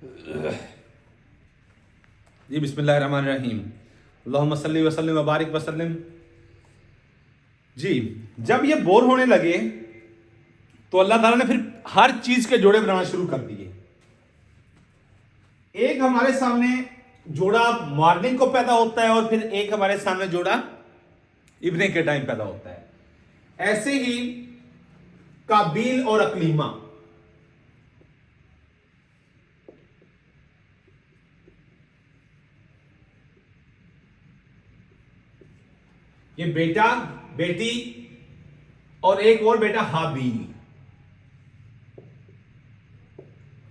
जी बिस्मिल्लाहिर्रहमानिर्रहीम। अल्लाहुम्मा सल्ली व सल्लिम व बारिक वसल्लिम। जी जब ये बोर होने लगे तो अल्लाह ताला ने फिर हर चीज के जोड़े बनाना शुरू कर दिए। एक हमारे सामने जोड़ा मॉर्निंग को पैदा होता है और फिर एक हमारे सामने जोड़ा इवनिंग के टाइम पैदा होता है। ऐसे ही काबील और अकलीमा, ये बेटा बेटी और एक और बेटा हाबील,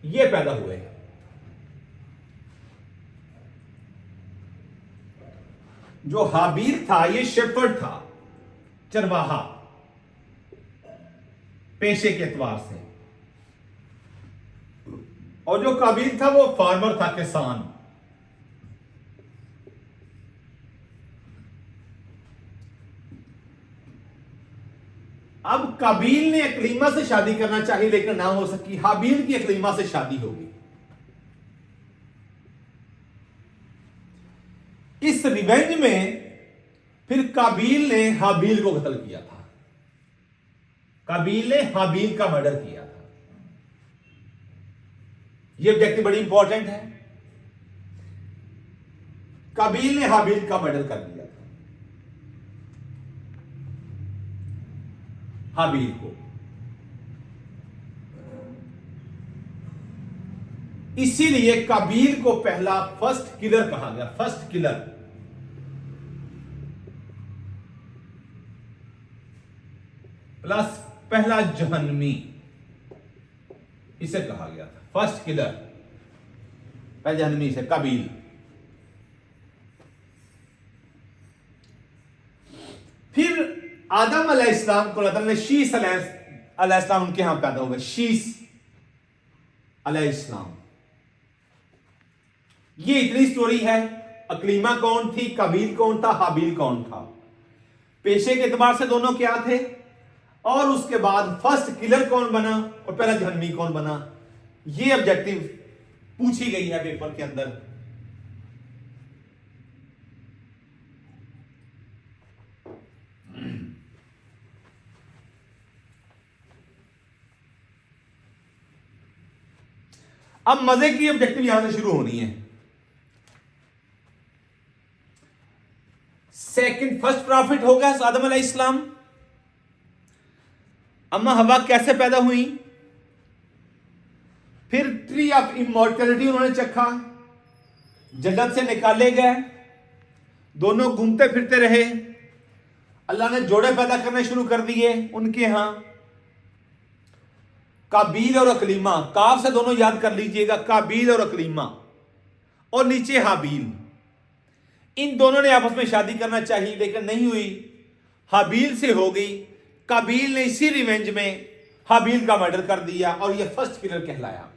ये पैदा हुए। जो हाबील था ये शेफर्ड था, चरवाहा पेशे के एतबार से, और जो काबील था वो फार्मर था, किसान। अब काबील ने अकलीमा से शादी करना चाहिए लेकिन ना हो सकी। हाबील की अकलीमा से शादी होगी। इस रिवेंज में फिर काबील ने हाबील को कत्ल किया था। काबील ने हाबील का मर्डर किया था। यह ऑब्जेक्टिव बड़ी इंपॉर्टेंट है। काबील ने हाबील का मर्डर कर दिया था, हाबील को। इसीलिए काबील को पहला फर्स्ट किलर कहा गया। फर्स्ट किलर प्लस पहला जहन्नमी, इसे कहा गया था फर्स्ट किलर। पहला जहन्नमी से काबील। फिर आदम अलैहिस्सलाम को अल्लाह ताला ने शीस अलैहिस्सलाम उनके यहां पैदा हुए। शीस अलैहिस्सलाम। ये इतनी स्टोरी है। अकलीमा कौन थी, काबील कौन था, हाबील कौन था, पेशे के एतबार से दोनों क्या थे, और उसके बाद फर्स्ट किलर कौन बना और पहला जहन्नमी कौन बना। ये ऑब्जेक्टिव पूछी गई है पेपर के अंदर। अब मजे की ऑब्जेक्टिव यहां से शुरू होनी है। सेकंड फर्स्ट प्रॉफिट होगा आदम अलैहिस्सलाम। अम्मा हवा कैसे पैदा हुई, फिर ट्री ऑफ इमॉर्टैलिटी उन्होंने चखा, जन्नत से निकाले गए, दोनों घूमते फिरते रहे, अल्लाह ने जोड़े पैदा करने शुरू कर दिए उनके यहां। काबील और अकलीमा, काफ से दोनों याद कर लीजिएगा, काबील और अकलीमा, और नीचे हाबील। इन दोनों ने आपस में शादी करना चाहिए लेकिन नहीं हुई। हाबील से हो गई। काबील ने इसी रिवेंज में हाबील का मर्डर कर दिया और यह फर्स्ट किलर कहलाया।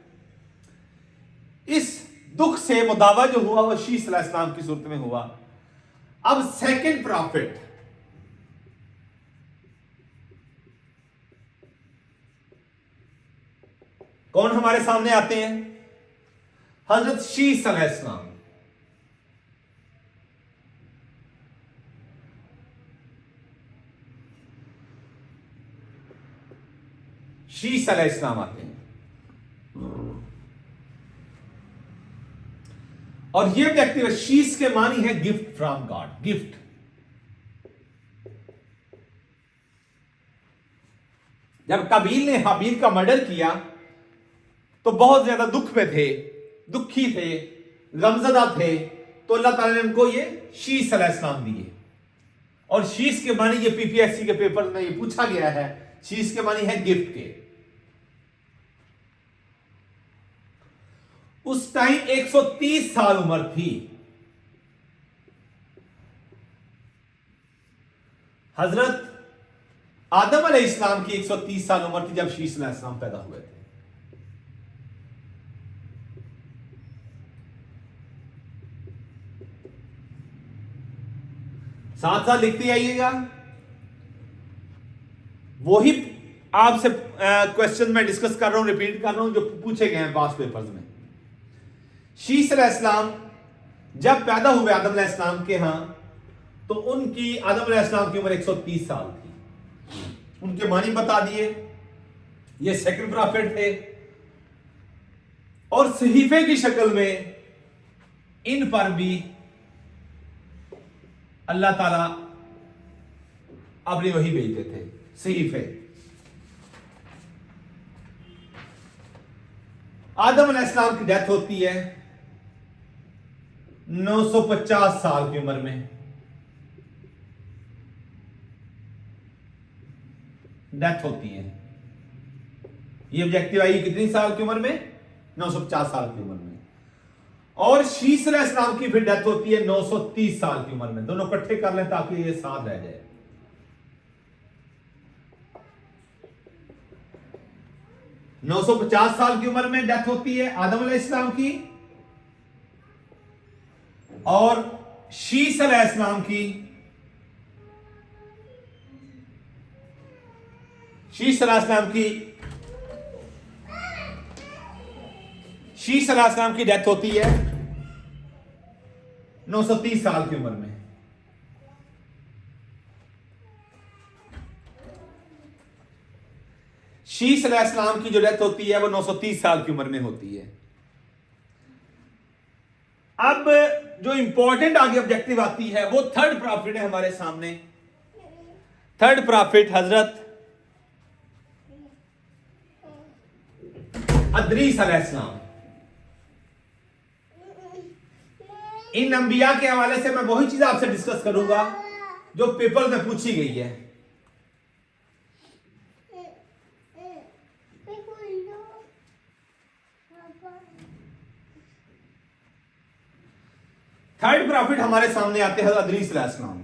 इस दुख से मुदावा जो हुआ वह शीस अलैहिस्सलाम की सूरत में हुआ। अब सेकंड प्रॉफिट कौन हमारे सामने आते हैं? हजरत शीस अलैहिस्सलाम। शीस अलैहिस्सलाम आते हैं और ये ऑब्जेक्टिव है। शीस के मानी है गिफ्ट फ्रॉम गॉड, गिफ्ट। जब काबील ने हाबील का मर्डर किया तो बहुत ज्यादा दुख में थे, दुखी थे, गमजदा थे, तो अल्लाह ताला ने उनको ये शीस अलैहिस्सलाम दिए। और शीस के मानी ये पीपीएससी के पेपर में ये पूछा गया है। शीस के मानी है गिफ्ट के। उस टाइम 130 साल उम्र थी हजरत आदम अलैहिस्सलाम की। 130 साल उम्र थी जब शीस अलैहिस्सलाम पैदा हुए थे। साथ साथ लिखते आइएगा। वही आपसे क्वेश्चन मैं डिस्कस कर रहा हूं, रिपीट कर रहा हूं जो पूछे गए हैं पास्ट पेपर्स में। शीस अलैहिस्सलाम जब पैदा हुए आदम अलैहिस्सलाम के यहां, तो उनकी आदम अलैहिस्सलाम की उम्र 130 साल थी। उनके मानी बता दिए, ये सेकंड प्रॉफिट थे, और सहीफे की शक्ल में इन पर भी अल्लाह ताला अपनी वही भेजते थे, सहीफे। आदम अलैहिस्सलाम की डेथ होती है 950 साल की उम्र में, डेथ होती है। ये ऑब्जेक्टिव आई कितनी साल की उम्र में? 950 साल की उम्र में। और शीस अलैहिस्सलाम की फिर डेथ होती है 930 साल की उम्र में। दोनों इकट्ठे कर लें ताकि ये साथ रह जाए। 950 साल की उम्र में डेथ होती है आदम अलैहिस्सलाम की, और शीस अलैहिस्सलाम की शीस अलैहिस्सलाम की डेथ होती है 930 साल की उम्र में। शीस अलैहिस्सलाम की जो डेथ होती है वो 930 साल की उम्र में होती है। अब जो इंपॉर्टेंट आगे ऑब्जेक्टिव आती है वो थर्ड प्रॉफिट है हमारे सामने। थर्ड प्रॉफिट हजरत अदरीस अलैहिस्सलाम। इन अंबिया के हवाले से मैं वही चीज आपसे डिस्कस करूंगा जो पेपर में पूछी गई है। थर्ड प्रॉफिट हमारे सामने आते हैं अदरीस अलैहिस्सलाम।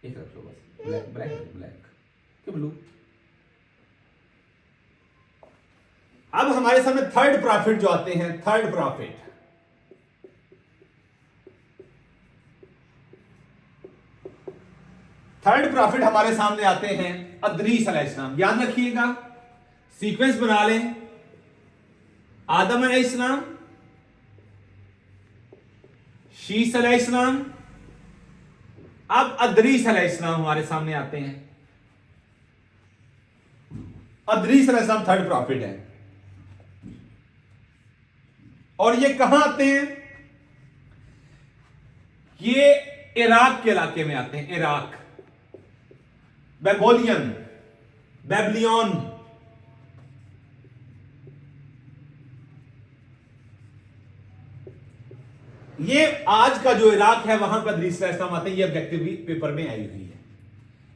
एक रख लो बस, ब्लैक क्यों ब्लू। अब हमारे सामने थर्ड प्रॉफिट जो आते हैं, थर्ड प्रॉफिट हमारे सामने आते हैं अदरीस अलैहिस्सलाम। याद रखिएगा, सीक्वेंस बना लें। आदम अलैहिस्सलाम, शीस अलैहिस्सलाम, अब अदरीस अलैहिस्सलाम हमारे सामने आते हैं। अदरीस अलैहिस्सलाम थर्ड प्रॉफिट है, और ये कहां आते हैं? ये इराक के इलाके में आते हैं। इराक, बेबलियन, ये आज का जो इराक है वहां पर अदरीस अलैहिस्सलाम आते हैं। ये ऑब्जेक्टिव भी पेपर में आई हुई है।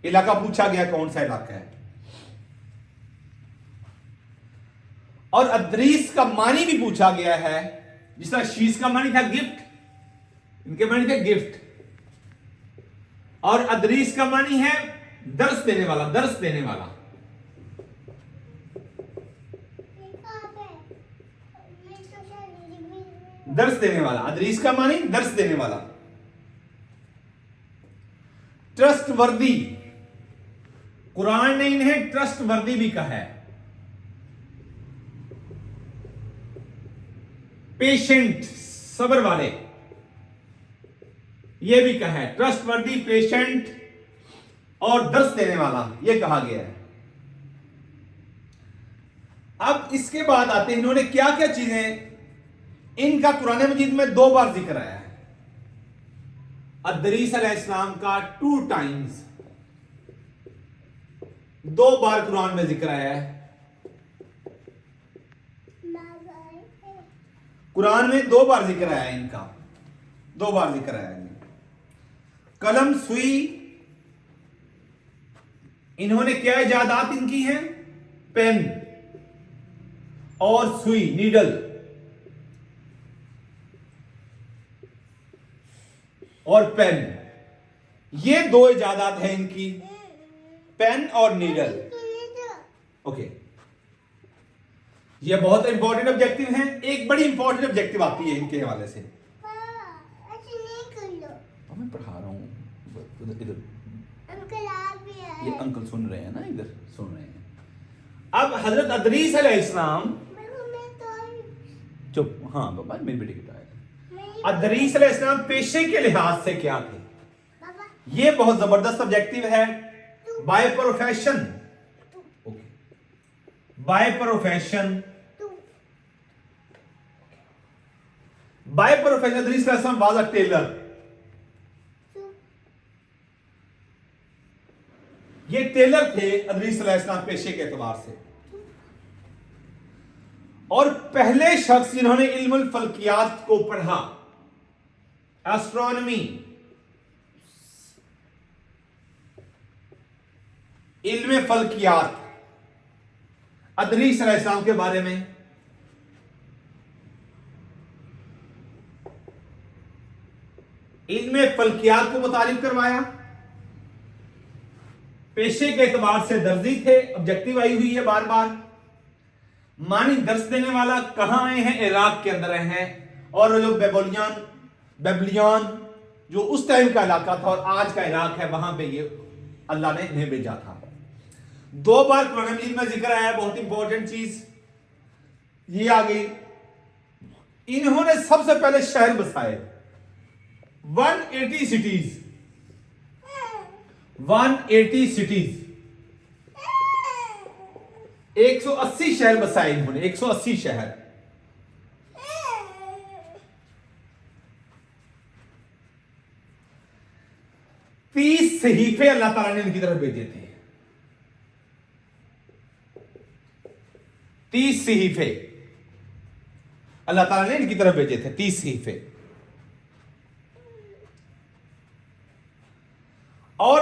इलाका पूछा गया कौन सा इलाका है, और अदरीस का मानी भी पूछा गया है। जिस तरह शीस का मानी था गिफ्ट, इनके मानी थे गिफ्ट, और अदरीस का मानी है दर्स देने वाला। दर्स देने वाला अदरीस का मानी दर्स देने वाला। ट्रस्ट वर्दी, कुरान ने इन्हें ट्रस्ट वर्दी भी कहा है। पेशेंट, सब्र वाले, यह भी कहा है। ट्रस्ट वर्दी, पेशेंट और दर्स देने वाला, यह कहा गया है। अब इसके बाद आते हैं इन्होंने क्या क्या चीजें, इनका कुरान मजीद में 2 बार जिक्र आया है। अदरीस अलैहिस्सलाम का 2 टाइम्स, 2 बार कुरान में जिक्र आया है। कुरान में 2 बार जिक्र आया है इनका, 2 बार जिक्र आया है। कलम, सुई, इन्होंने क्या इजादात इनकी हैं? पेन और सुई, नीडल और पेन, ये 2 इजादात हैं इनकी, पेन और नीडल। ओके, ये बहुत इंपॉर्टेंट ऑब्जेक्टिव हैं। एक बड़ी इंपॉर्टेंट ऑब्जेक्टिव आती है इनके हवाले से। मैं पढ़ा रहा हूं, इधर इधर, अंकल आप भी आए। ये अंकल सुन रहे हैं ना, इधर सुन रहे हैं। अब हजरत अदरीस अलैहिस्सलाम, मैं तो चुप, हाँ बाबा मेरी बेटी की आया। नहीं अदरीस अलैहिस्सलाम पेशे के लिहाज से क्या थे? बाबा ये बहुत जबरदस्त ऑब्जेक्टिव है। By profession, okay, by profession, तू बाय प्रोफेशन अदरीस अलैहिस्सलाम वाज अ टेलर। तू ये टेलर थे अदरीस अलैहिस्सलाम पेशे के एतबार से, और पहले शख्स जिन्होंने इल्मुल फल्कियात को पढ़ा, एस्ट्रोनॉमी, इल्म फल्कियात, अदरीस अलैहिस्सलाम के बारे में इल्म फल्कियात को मुतारिफ करवाया। पेशे के एतबार से दर्जी थे, ऑब्जेक्टिव आई हुई है बार बार। मानी दर्स देने वाला कहां आए हैं? इराक के अंदर आए हैं। और जो बेबलियन जो उस टाइम का इलाका था और आज का इराक है, वहां पे ये अल्लाह ने इन्हें भेजा था। 2 बार कुरान मजीद में जिक्र आया, बहुत इंपॉर्टेंट चीज ये आ गई। इन्होंने सबसे पहले शहर बसाए, 180 सिटीज, 180 सिटीज, 180 शहर बसाए इन्होंने, 180 शहर। तीस सहीफे अल्लाह ताला ने इनकी तरफ भेजे थे। 30 सहीफे अल्लाह ताला ने इनकी तरफ भेजे थे, 30 सहीफे। और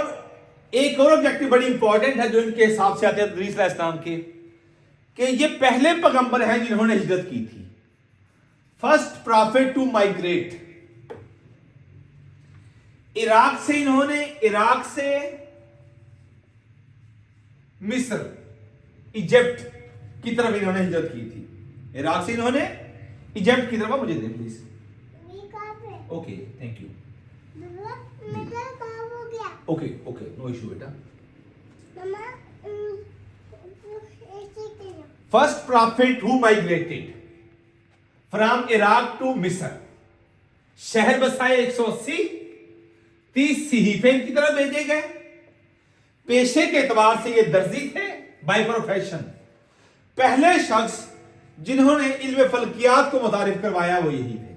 एक और ऑब्जेक्टिव बड़ी इंपॉर्टेंट है जो इनके हिसाब से आते हैं अदरीस अलैहिस्सलाम के, कि ये पहले पैगंबर हैं जिन्होंने हिजरत की थी, first prophet to migrate. Iraq से इन्होंने, इराक से मिस्र, इजिप्ट की तरफ इन्होंने हिजरत की थी। इराक से इन्होंने इजिप्ट की तरफ, मुझे दे प्लीज। ये कहाँ पे? Okay, thank you. बाबा मेरा काम हो गया। ओके ओके, नो इशू बेटा। मम्मा ऐसे करो। First prophet who migrated from Iraq to मिस्र, शहर बसाए 180, 30 सहीफे की तरफ भेजे गए। पेशे के एतबार से ये दर्जी थे, बाय प्रोफेशन। पहले शख्स जिन्होंने इल्म फल्कियात को मुतारिफ करवाया वो यही थे।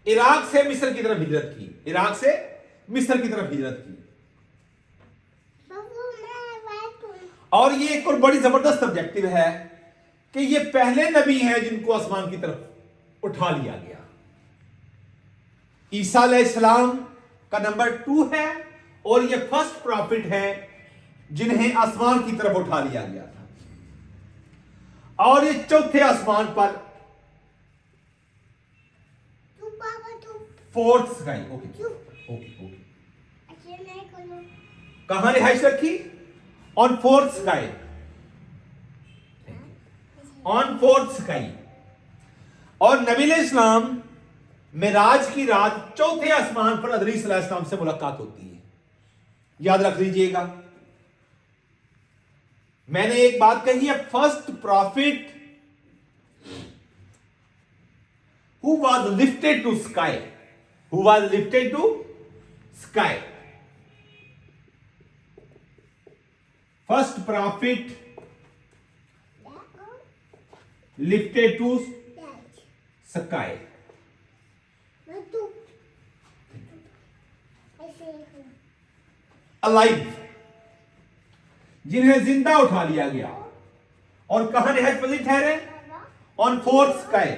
इराक से मिस्र की तरफ हिजरत की, इराक से मिस्र की तरफ हिजरत की। बाबू मैं बात करूं। और ये एक और बड़ी जबरदस्त ऑब्जेक्टिव है कि ये पहले नबी हैं जिनको आसमान की तरफ उठा लिया गया। ईसा अलैहिस्सलाम का नंबर 2 है और ये फर्स्ट प्रॉफिट है जिन्हें आसमान की तरफ उठा लिया गया था। और ये चौथे आसमान पर, तू पापा तू फोर्थ स्काई, ओके चुप। ओके ओके, ऐसे नहीं करो। कहां रिहाइश रखी? On fourth sky, on fourth sky. और नबी इस्लाम मिराज की रात चौथे आसमान पर अदरीस अलैहिस्सलाम से मुलाकात होती है। याद रख लीजिएगा, मैंने एक बात कही है, first prophet who was lifted to sky, who was lifted to sky, first prophet lifted to sky. मैं तू ऐसे करो। अलाइव, जिन्हें जिंदा उठा लिया गया। और कहां रिहाइश पजीर ठहरे? On fourth sky,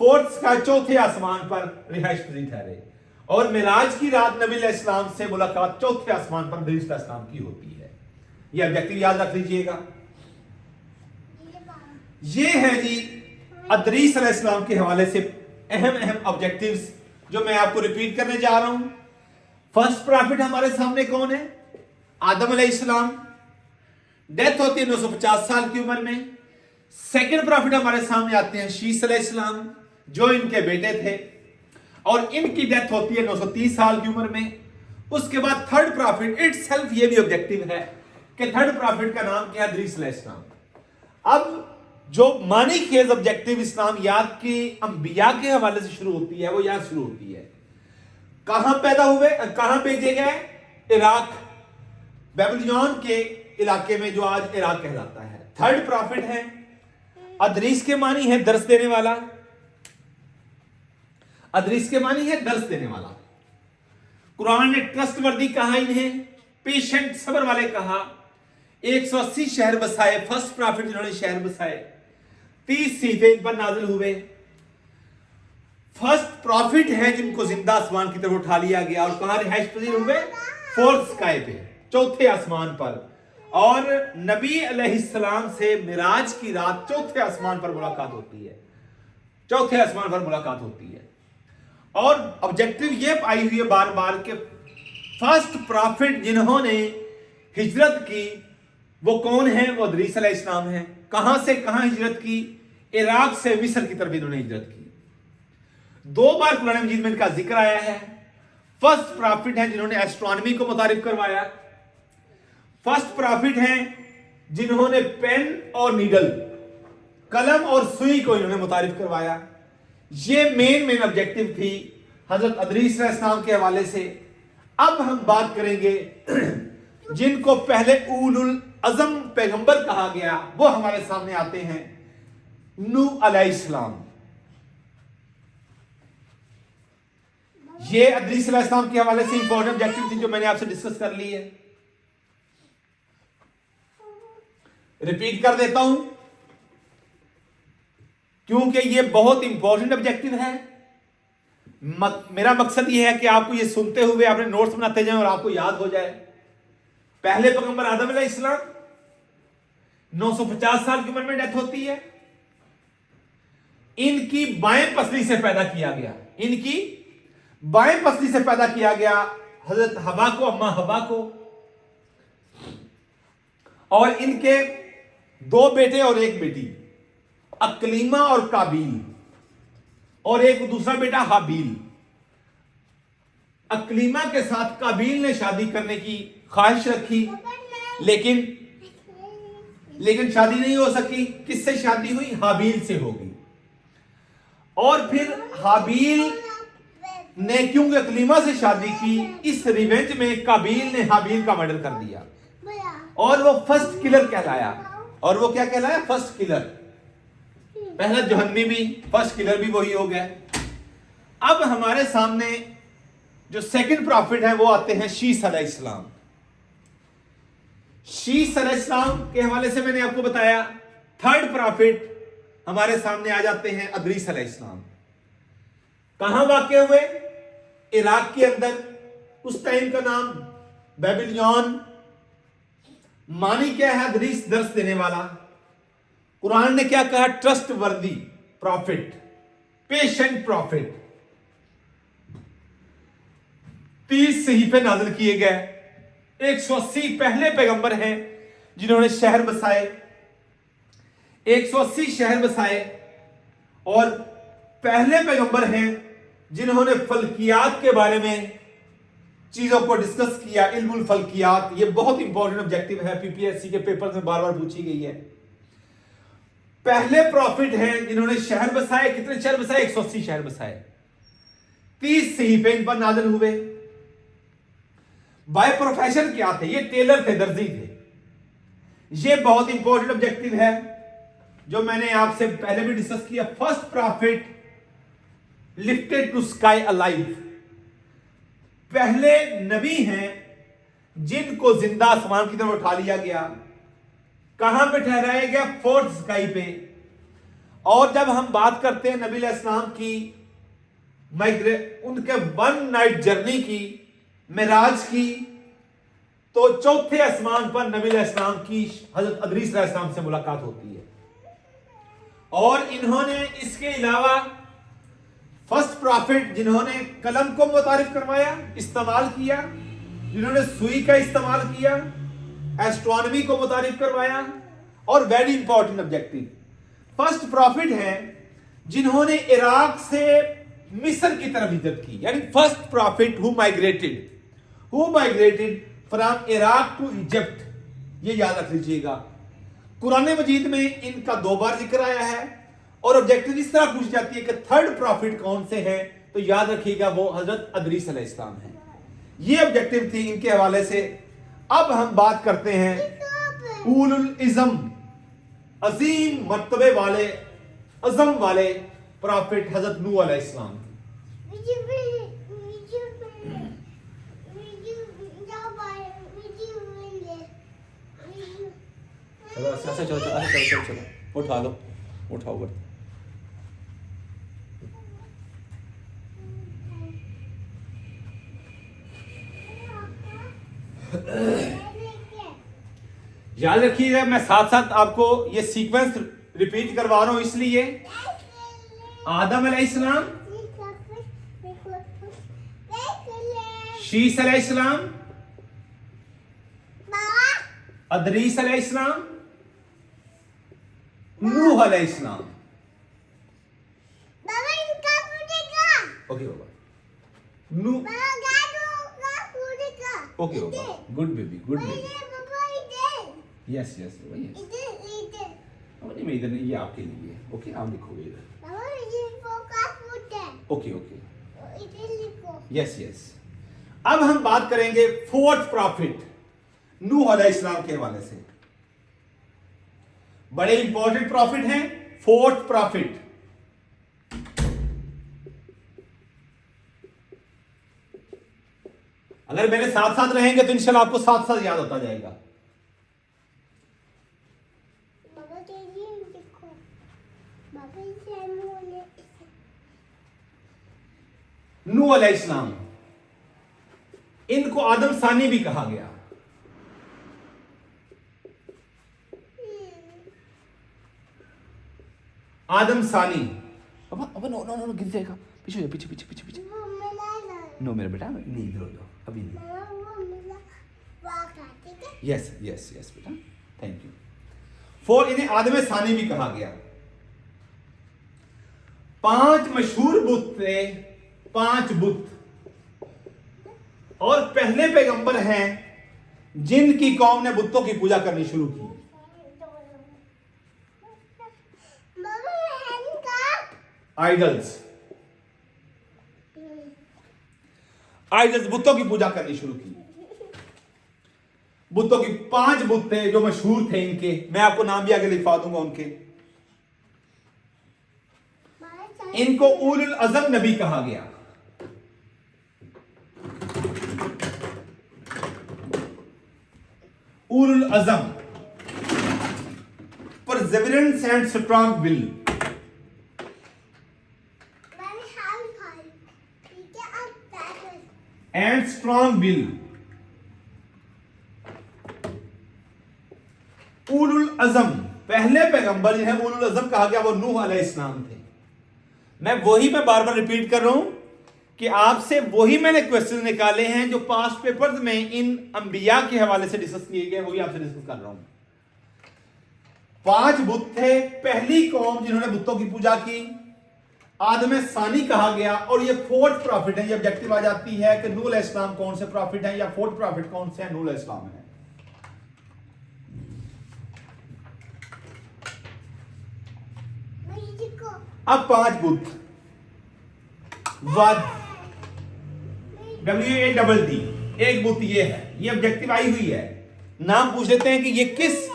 fourth sky, चौथे आसमान पर रिहाइश पजीर ठहरे। और मिराज की रात नबी इस्लाम से मुलाकात चौथे आसमान पर नबी इस्लाम की होती है। यह ऑब्जेक्टिव याद रख लीजिएगा। ये है जी अदरीस अलैहिस्सलाम के हवाले से अहम अहम ऑब्जेक्टिव्स जो मैं आपको रिपीट करने जा रहा हूं। फर्स्ट प्रॉफिट हमारे सामने कौन है? आदम अलैहिस्सलाम, डेथ होती है 950 साल की उम्र में। सेकंड प्रॉफिट हमारे सामने आते हैं शीस अलैहिस्सलाम, जो इनके बेटे थे। और इनकी डेथ होती है 930 साल की उम्र में। उसके बाद थर्ड प्रॉफिट इटसेल्फ ये भी ऑब्जेक्टिव है कि थर्ड प्रॉफिट का नाम क्या है? इदरीस अलैहिस्सलाम। अब जो मानी खेज ऑब्जेक्टिव इस्लामियात की अंबिया के हवाले से शुरू होती है, वो यहां शुरू होती है। कहां पैदा हुए, कहां भेजे गए? इराक, बेबीलोन के इलाके में, जो आज इराक कहलाता है। थर्ड प्रॉफिट है अदरीस के मानी है दर्स देने वाला। अदरीस के मानी है दर्स देने वाला। कुरान ने ट्रस्टवर्दी कहा इन्हें, पेशेंट सब्र वाले कहा। 180 शहर बसाए, फर्स्ट प्रॉफिट जिन्होंने शहर बसाए। 30 सीफे इन पर नाजिल हुए। फर्स्ट प्रॉफिट है जिनको जिंदा आसमान की तरफ उठा लिया गया और कहां रिहाइश पजीर हुए? फोर्थ स्काई पे, चौथे आसमान पर। और नबी अलैहिस्सलाम से मिराज की रात चौथे आसमान पर मुलाकात होती है, चौथे आसमान पर मुलाकात होती है। और ऑब्जेक्टिव ये पाई हुई है बार बार के फर्स्ट प्रॉफिट जिन्होंने हिजरत की वो कौन है? वो इदरीस अलैहिस्सलाम है। कहां से कहां हिजरत की? इराक से मिस्र की तरफ इन्होंने हिजरत की। 2 बार कुरान मजीद में इनका जिक्र आया है। फर्स्ट प्रॉफिट है जिन्होंने एस्ट्रोनॉमी को मुतारिफ करवाया। फर्स्ट प्रॉफिट हैं जिन्होंने पेन और नीडल, कलम और सुई को इन्होंने मुतारिफ करवाया। ये मेन ऑब्जेक्टिव थी हजरत इदरीस अलैहिस्सलाम के हवाले से। अब हम बात करेंगे जिनको पहले उलुल अज़म पैगंबर कहा गया, वो हमारे सामने आते हैं। नूह अलैहिस्सलाम। ये इदरीस अलैहिस्सलाम के हवाले से इंपॉर्टेंट ऑब्जेक्टिव थी जो मैंने आपसे डिस्कस कर ली है। रिपीट कर देता हूं क्योंकि ये बहुत इंपॉर्टेंट ऑब्जेक्टिव है। मेरा मकसद ये है कि आपको ये सुनते हुए अपने नोट्स बनाते जाएं और आपको याद हो जाए। पहले पैगंबर आदम अलैहिस्सलाम 950 साल की उम्र में डेथ होती है। इनकी बाएं पसली से पैदा किया गया, इनकी बाएं पसली से पैदा किया गया हजरत हवा को, अम्मा हवा को। और इनके 2 बेटे और 1 बेटी, अकलीमा और काबील, और एक दूसरा बेटा हाबील। अकलीमा के साथ काबील ने शादी करने की ख्वाहिश रखी, लेकिन शादी नहीं हो सकी। किससे शादी हुई? हाबील से होगी। और फिर हाबील ने क्योंकि अकलीमा से शादी की, इस रिवेंज में काबील ने हाबील का मर्डर कर दिया और वो फर्स्ट किलर कहलाया। और वो क्या कहलाया? First killer. पहला जहन्नमी भी, फर्स्ट किलर भी वही हो गया। अब हमारे सामने जो सेकंड प्रॉफिट है वो आते हैं शीस अलैहिस्सलाम। शीस अलैहिस्सलाम के हवाले से मैंने आपको बताया। थर्ड प्रॉफिट हमारे सामने आ जाते हैं इदरीस अलैहिस्सलाम। कहां वाक़ हुए? इराक के अंदर। उस टाइम का नाम बेबीलोन। मानी क्या है? इदरीस दर्स देने वाला। कुरान ने क्या कहा? ट्रस्ट वर्दी प्रॉफिट, पेशेंट प्रॉफिट। 30 सहीफे नाजिल किए गए। 180 पहले पैगंबर हैं जिन्होंने शहर बसाए, 180 शहर बसाए। और पहले पैगंबर हैं जिन्होंने फल्कियात के बारे में चीजों को डिस्कस किया। इल्मुल फल्कियात, ये बहुत इंपॉर्टेंट ऑब्जेक्टिव है, पीपीएससी के पेपर में बार बार पूछी गई है। पहले प्रॉफिट हैं जिन्होंने शहर बसाए। कितने शहर बसाए? 180 शहर बसाए। 30 सहीफे इन पर नाजिल हुए। बाय प्रोफेशन क्या थे? ये टेलर थे, दर्जी थे। ये बहुत इंपॉर्टेंट ऑब्जेक्टिव है जो मैंने आपसे पहले भी डिस्कस किया। First prophet lifted to sky alive. पहले नबी हैं जिनको जिंदा आसमान की तरफ उठा लिया गया। कहां पे ठहराया गया? फोर्थ स्काई पे। और जब हम बात करते हैं नबी अलैहिस्सलाम की उनके 1 नाइट जर्नी की, मिराज की, तो चौथे आसमान पर नबी अलैहिस्सलाम की हजरत इदरीस अलैहिस्सलाम से मुलाकात होती है। और इन्होंने इसके अलावा फर्स्ट प्रॉफिट जिन्होंने कलम को मुतारिफ करवाया, इस्तेमाल किया, जिन्होंने सुई का इस्तेमाल किया, एस्ट्रोनॉमी को मुतारिफ करवाया। और very important objective, first profit है जिन्होंने इराक से मिस्र की तरफ हिजरत की, यानी first prophet who migrated from Iraq to Egypt. ये याद रख लीजिएगा। कुरान मजीद में इनका 2 बार जिक्र आया है और ऑब्जेक्टिव इस तरह पूछी जाती है कि थर्ड प्रॉफिट कौन से हैं, तो याद रखिएगा वो हजरत अदरीस अलैहिस्सलाम है। ये ऑब्जेक्टिव थी इनके हवाले से। अब हम बात करते हैं उलुल इज़्म, अजीम मर्तबे वाले, अज़म वाले प्रॉफिट हजरत नूह अलैहिस्सलाम। चलो उठा लो, उठाओ कर। याद रखिएगा, मैं साथ साथ आपको ये सीक्वेंस रिपीट करवा रहा हूं इसलिए। आदम अलैहिस्सलाम, शीस अलैहिस्सलाम, अदरीस अलैहिस्सलाम, नूह अलैहिस्सलाम। ओके बाबा, नूह, ओके बाबा, good baby, good baby, yes yes बाबा, यस। नहीं, मैं इधर नहीं, ये आपके लिए। ओके, आप लिखोगे इधर। Okay okay, yes yes. अब हम बात करेंगे फोर्थ प्रॉफिट नूह अलैहिस्सलाम के हवाले से। बड़े इंपॉर्टेंट प्रॉफिट हैं फोर्थ प्रॉफिट। अगर मेरे साथ साथ रहेंगे तो इंशाल्लाह आपको साथ साथ याद होता जाएगा। नूह अलैहिस्सलाम, इनको आदम सानी भी कहा गया। आदम सानी। अब नो नो नो, गिर जाएगा, पीछे पीछे पीछे पीछे पीछे। नो मेरा बेटा, नहीं इधर उधर, अभी नहीं। यस यस यस बेटा, थैंक यू। इन्हें आदम सानी भी कहा गया। 5 मशहूर बुत थे, 5 बुत, और पहले पैगंबर हैं जिनकी कौम ने बुतों की पूजा करनी शुरू की। आइडल्स, आइडल्स, बुतों की पूजा करनी शुरू की। बुतों की 5 बुत थे जो मशहूर थे इनके, मैं आपको नाम भी आगे लिखवा दूंगा उनके। इनको उलुल अज़म नबी कहा गया। उलुल अज़म, perseverance and strong will. And strong will. उलुल अज़म, पहले पैगंबर जिन्हें उलुल अज़म कहा गया वो नूह अलैहिस्सलाम थे। मैं बार बार रिपीट कर रहा हूं कि आपसे वही मैंने क्वेश्चन निकाले हैं जो पास्ट पेपर्स में इन अंबिया के हवाले से डिस्कस किए गए, वही आपसे डिस्कस कर रहा हूं। 5 बुत थे, पहली कौम जिन्होंने बुतों की पूजा की, आदम सानी कहा गया। और ये फोर्थ प्रॉफिट है। ये ऑब्जेक्टिव आ जाती है कि नूह अलैहिस्सलाम कौन से प्रॉफिट है, या फोर्थ प्रॉफिट कौन से है, नूह अलैहिस्सलाम है। अब 5 बुत, वद, WADD, एक बुत ये है। ये ऑब्जेक्टिव आई हुई है। नाम पूछ लेते हैं कि ये किस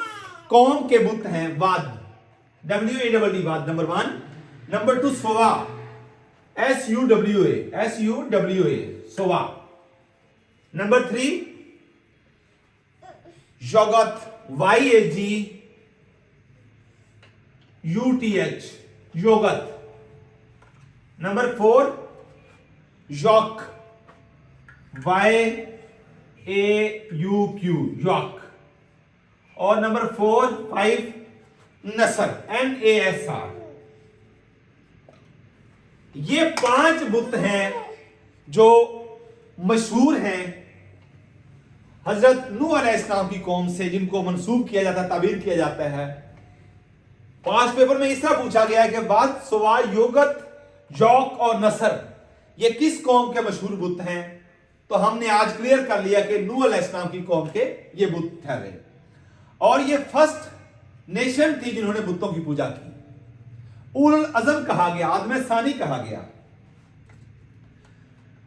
कौम के बुत हैं। Wadd, WADD, Wadd number 1। Number 2 Suwa, SUWA, Suwa. Number 3 Yaghuth, YAGUTH, Yaghuth. Number 4 Yauq, YAUQ, Yauq. और नंबर 5 नसर, NASR। ये 5 बुत हैं जो मशहूर हैं हजरत नूह अलैहिस्सलाम की कौम से, जिनको मंसूब किया जाता है, ताबीर किया जाता है। पांच पेपर में इस तरह पूछा गया है कि बाद सुवा योगत यौक और नसर ये किस कौम के मशहूर बुत हैं? तो हमने आज क्लियर कर लिया कि नूह अलैहिस्सलाम की कौम के ये बुत ठहरे और ये फर्स्ट नेशन थी जिन्होंने बुतों की पूजा की। उल अज़म कहा गया, आदम सानी कहा गया।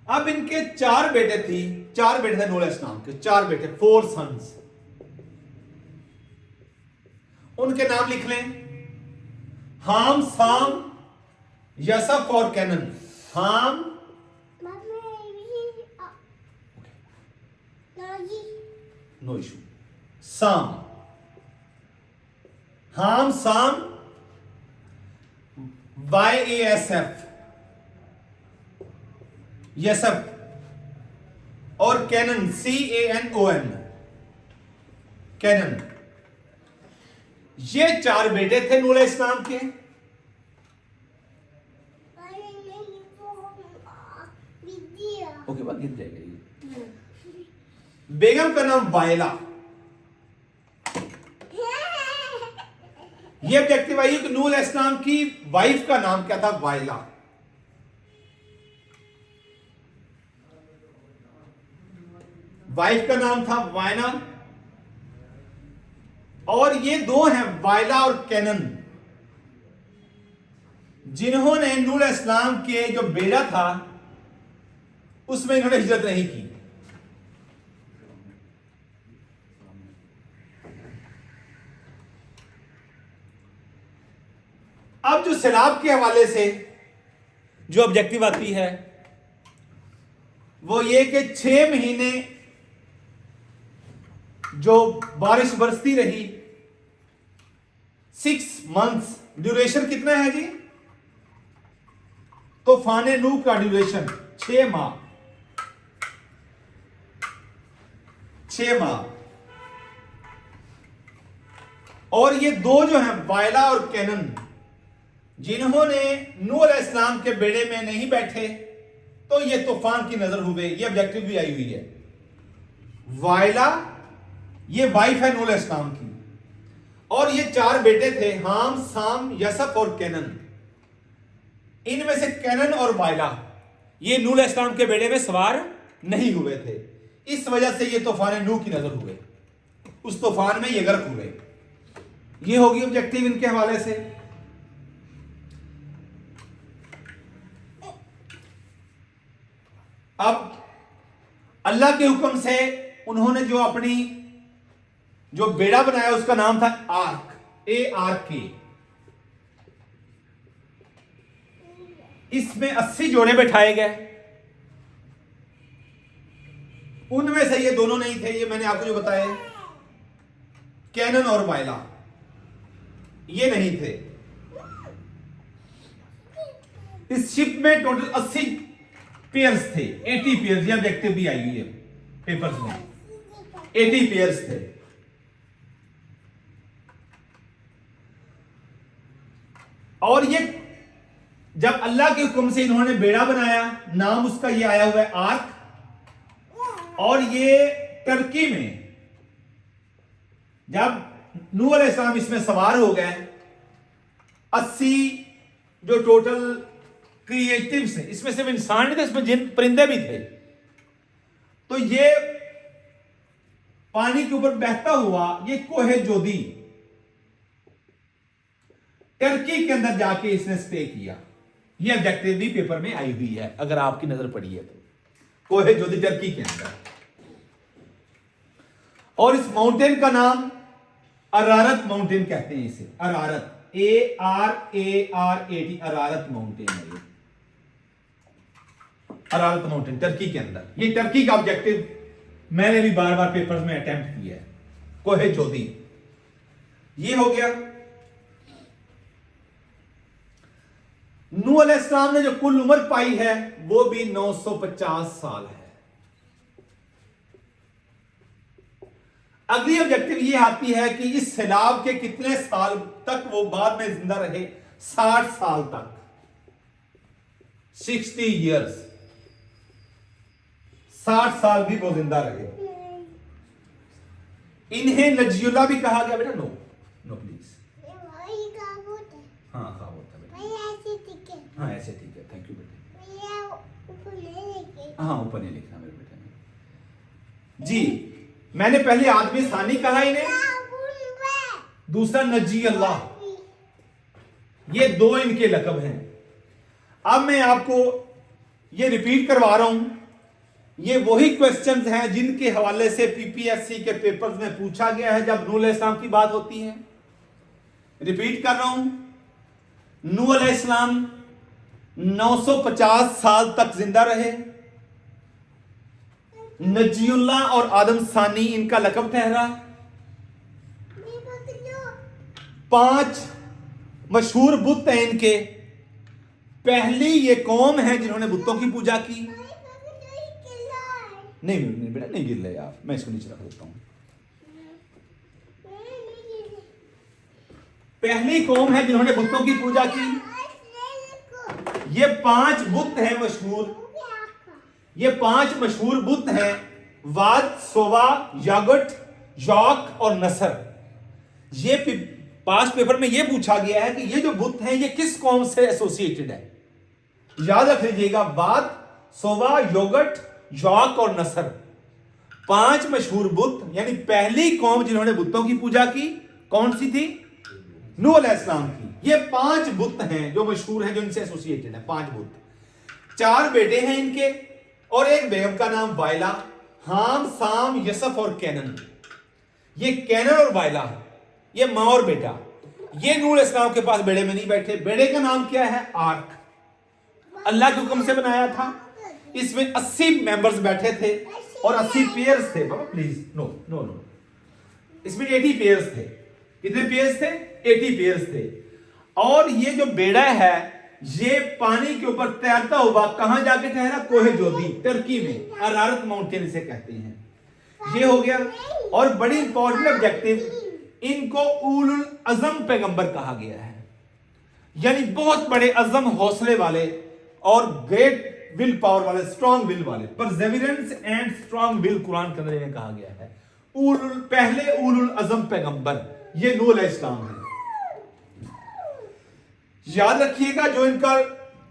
अब इनके चार बेटे थे नूह अलैहिस्सलाम के, चार बेटे, 4 सन्स। उनके नाम लिख लें, हाम, साम, यसफ और कैनन। हाम, नो इशू। साम, हाम, साम, YASF, यसफ और कैनन, CANON, कैनन। ये चार बेटे थे नूह अलैहिस्सलाम के। ओके, बात गिर जाएगा ये। बेगम का नाम वायला। ये ऑब्जेक्टिव आई कि नूह अलैहिस्सलाम की वाइफ का नाम क्या था? वायला। वाइफ का नाम था वायना। और ये दो हैं, वायला और कैनन, जिन्होंने नूह अलैहिस्सलाम के जो बेड़ा था उसमें इन्होंने हिजरत नहीं की। अब जो सैलाब के हवाले से जो ऑब्जेक्टिव आती है वो ये कि 6 महीने जो बारिश बरसती रही, 6 मंथ्स। ड्यूरेशन कितना है जी? तूफान नूह का ड्यूरेशन 6 माह। 6 माह। और ये दो जो हैं, वायला और कैनन, जिन्होंने नूह अलैहिस्सलाम के बेड़े में नहीं बैठे तो ये तूफान की नजर हुए। ये ऑब्जेक्टिव भी आई हुई है। वायला ये वाइफ है नूह अलैहिस्सलाम की, और ये 4 बेटे थे, हाम, साम, यसफ और कैनन। इनमें से कैनन और वायला ये नूह अलैहिस्सलाम के बेड़े में सवार नहीं हुए थे। इस वजह से ये तूफान नूह की नजर हुए, उस तूफान में ये गर्क हुए। ये होगी ऑब्जेक्टिव इनके हवाले से। अब अल्लाह के हुक्म से उन्होंने जो अपनी जो बेड़ा बनाया उसका नाम था आर्क, ARK। इसमें 80 जोड़े बैठाए गए। उनमें से ये दोनों नहीं थे, ये मैंने आपको जो बताया, कैनन और वायला, ये नहीं थे। इस शिप में टोटल 80 पेयर्स थे, 80 पेयर्स। ये ऑब्जेक्टिव भी आई हुई है पेपर्स में, 80 पेयर्स थे। और ये जब अल्लाह के हुक्म से इन्होंने बेड़ा बनाया, नाम उसका ये आया हुआ है आर्क। और ये टर्की में जब नूह अलैहिस्सलाम इसमें सवार हो गए, 80 जो टोटल क्रिएटिव्स हैं, इसमें सिर्फ इंसान नहीं थे, इसमें जिन परिंदे भी थे। तो ये पानी के ऊपर बहता हुआ ये कोहे जोदी टर्की के अंदर जाके इसने स्टे किया। ये ऑब्जेक्टिव भी पेपर में आई हुई है, अगर आपकी नजर पड़ी है तो। कोहे जोदी टर्की के अंदर। और इस माउंटेन का नाम अरारत माउंटेन कहते हैं इसे। अरारत, ARARAT, अरारत माउंटेन है ये। अरारत माउंटेन टर्की के अंदर। ये टर्की का ऑब्जेक्टिव मैंने भी बार बार पेपर्स में अटेम्प्ट किया है। कोहे जोदी ये हो गया। नूह अलैहिस्सलाम ने जो कुल उम्र पाई है वो भी 950 साल है। अगली ऑब्जेक्टिव ये आती है कि इस सैलाब के कितने साल तक वो बाद में जिंदा रहे? 60 साल तक, 60 इयर्स। 60 साल भी वो जिंदा रहे। इन्हें नजियुल्लाह भी कहा गया। बेटा नो नो प्लीज। हाँ हाँ, हाँ ऐसे ठीक है। थैंक जी, मैंने पहले आदमी सानी कहा इन्हें, बाबू दूसरा नजी अल्लाह, ये दो इनके लकब हैं। अब मैं आपको ये रिपीट करवा रहा हूं, ये वही क्वेश्चंस हैं जिनके हवाले से पीपीएससी के पेपर्स में पूछा गया है जब नूह अलैहिस्सलाम की बात होती है। रिपीट कर रहा हूं, नूह अलैहिस्सलाम 950 साल तक जिंदा रहे। नजीउल्लाह और आदम सानी इनका लकब ठहरा। 5 मशहूर बुत हैं इनके। पहली ये कौम है जिन्होंने बुतों की पूजा की। नहीं बेटा, नहीं गिर ले यार, मैं इसको नीचे रख देता हूं। पहली कौम है जिन्होंने बुतों की पूजा की। ये 5 बुत हैं मशहूर, ये 5 मशहूर बुत हैं, वाद, सोवा, यागुट, यॉक और नसर। ये पास पेपर में ये पूछा गया है कि ये जो बुत हैं ये किस कौम से एसोसिएटेड है। याद रख लीजिएगा, वाद, सोवा, योगट, यॉक और नसर, 5 मशहूर बुत, यानी पहली कौम जिन्होंने बुतों की पूजा की कौन सी थी? नूह अलैहिस्सलाम की। ये 5 बुत हैं जो मशहूर हैं, जो इनसे एसोसिएटेड है। 5 बुत, 4 बेटे हैं इनके और एक बेगम का नाम वाइला, हाम, साम, यसफ और कैनन। ये कैनन और वाइला, ये मां और बेटा। ये नूह अलैहिस्सलाम के पास बेड़े में नहीं बैठे। बेड़े का नाम क्या है? आर्क। अल्लाह के हुक्म से बनाया था। इसमें 80 मेंबर्स बैठे थे और 80 पेयर्स थे। बाबा प्लीज, नो नो नो, इसमें 80 पेयर्स थे। कितने पेयर्स थे? 80 पेयर्स थे। और ये जो बेड़ा है ये पानी के ऊपर तैरता हुआ कहां जाके ठहरा? कोहे जोदी, तुर्की में, अरारत माउंटेन इसे कहते हैं। ये हो गया। और बड़ी इंपॉर्टेंट ऑब्जेक्टिव, इनको उलुल अज़म पैगंबर कहा गया है, यानी बहुत बड़े अज़म, हौसले वाले और ग्रेट विल पावर वाले, स्ट्रॉन्ग विल वाले। Perseverance and strong will Quran के अंदर इन्हें कहा गया है। पहले उलुल अज़म पैगंबर ये नूह अलैहिस्सलाम है। याद रखिएगा, जो इनका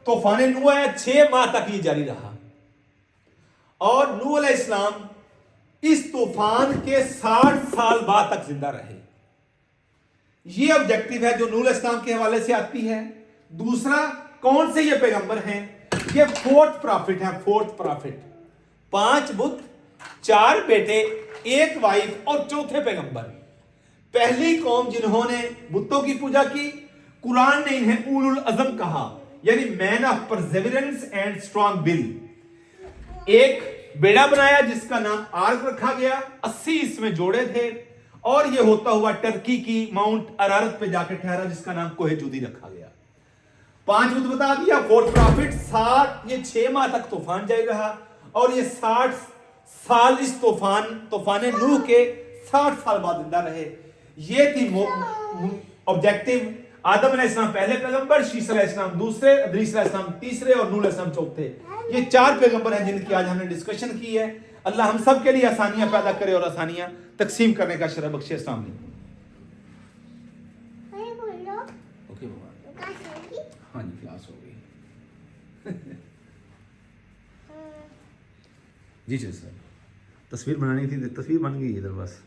तूफान नूह है 6 माह तक ये जारी रहा और नूह अलैहिस्सलाम इस तूफान के 60 साल बाद तक जिंदा रहे। ये ऑब्जेक्टिव है जो नूह अलैहिस्सलाम के हवाले से आती है। दूसरा, कौन से ये पैगंबर हैं? ये 4th प्रॉफिट है। 4th प्रॉफिट, 5 बुत, 4 बेटे, 1 वाइफ और चौथे पैगंबर। पहली कौम जिन्होंने बुतों की पूजा की, कुरान ने इन्हें उलुल अज़म कहा, यानी man of Perseverance and strong will. एक बेड़ा बनाया जिसका नाम आर्क रखा गया। 80 इसमें जोड़े थे और यह होता हुआ टर्की की माउंट अरारत पे जाकर ठहरा जिसका नाम कोहे जूदी रखा गया। 5 बुत बता दिया। 4th प्रॉफिट, 60, ये 6 माह तक तूफान जारी रहा और ये 60 साल इस तूफान नूह के 60 साल बाद जिंदा रहे। ये थी ऑब्जेक्टिव। आदम अलैहिस्सलाम पहले पैगंबर, शीस अलैहिस्सलाम दूसरे, इदरीस अलैहिस्सलाम तीसरे और नूह अलैहिस्सलाम चौथे। ये 4 पैगंबर हैं जिनकी आज हमने डिस्कशन की है। अल्लाह हम सब के लिए आसानियां पैदा करे और आसानियां तकसीम करने का शरफ बख्शे। अस्सलाम वालेकुम। ओके बाबा, हाँ जी, क्लास हो गई। जी सर, तस्वीर बनानी थी, तस्वीर बन गई इधर बस।